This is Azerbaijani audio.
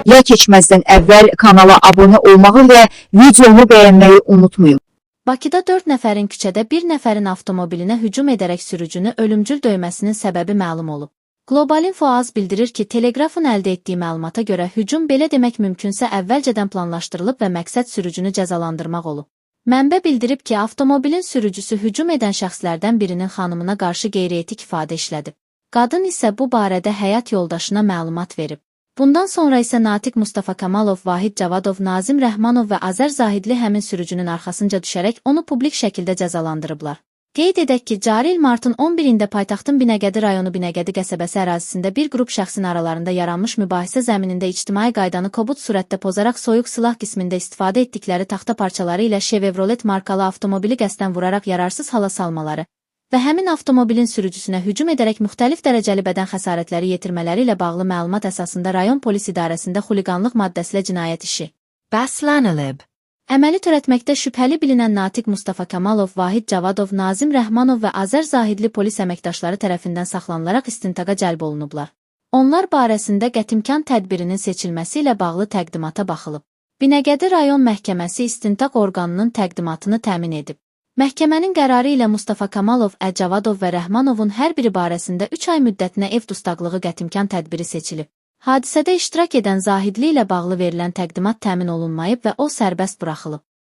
videoya keçməzdən əvvəl kanala abunə olmağı və videomu bəyənməyi unutmayın. Bakıda 4 nəfərin küçədə bir nəfərin avtomobilinə hücum edərək sürücünü ölümcül döyməsinin səbəbi məlum olub. Globalinfo AZ bildirir ki, Telegrafın əldə etdiyi məlumata görə hücum belə demək mümkünsə əvvəlcədən planlaşdırılıb və məqsəd sürücünü cəzalandırmaq olub. Mənbə bildirib ki, avtomobilin sürücüsü hücum edən şəxslərdən birinin xanımına qarşı qeyri-etik ifadə işlədib. Qadın isə bu barədə həyat yoldaşına məlumat verib. Bundan sonra isə Natiq Mustafa Kamalov, Vahid Cavadov, Nazim Rəhmanov və Azər Zahidli həmin sürücünün arxasınca düşərək onu publik şəkildə cəzalandırıblar. Qeyd edək ki, cari il martın 11-də paytaxtın Binəqədi rayonu Binəqədi qəsəbəsi ərazisində bir qrup şəxsin aralarında yaranmış mübahisə zəminində ictimai qaydanı kobud surətdə pozaraq soyuq silah qismində istifadə etdikləri taxta parçaları ilə Chevrolet markalı avtomobili qəsdən vuraraq yararsız hala salmaları və həmin avtomobilin sürücüsünə hücum edərək müxtəlif dərəcəli bədən xəsarətləri yetirmələri ilə bağlı məlumat əsasında rayon polis idarəsində xuliqanlıq maddəsilə cinayət işi başlanılıb. Əməli törətməkdə şübhəli bilinən Natiq Mustafa Kamalov, Vahid Cavadov, Nazim Rəhmanov və Azər Zahidli polis əməkdaşları tərəfindən saxlanılaraq istintaqa cəlb olunublar. Onlar barəsində qətimkan tədbirinin seçilməsi ilə bağlı təqdimata baxılıb. Binəqədi rayon məhkəməsi istintaq orqanının təqdimatını təmin edib. Məhkəmənin qərarı ilə Mustafa Kamalov, Cavadov və Rəhmanovun hər biri barəsində 3 ay müddətinə ev dustaqlığı qətimkan tədbiri seçilib. Hadisədə iştirak edən Zahidli ilə bağlı verilən təqdimat təmin olunmayıb və o sərbəst buraxılıb.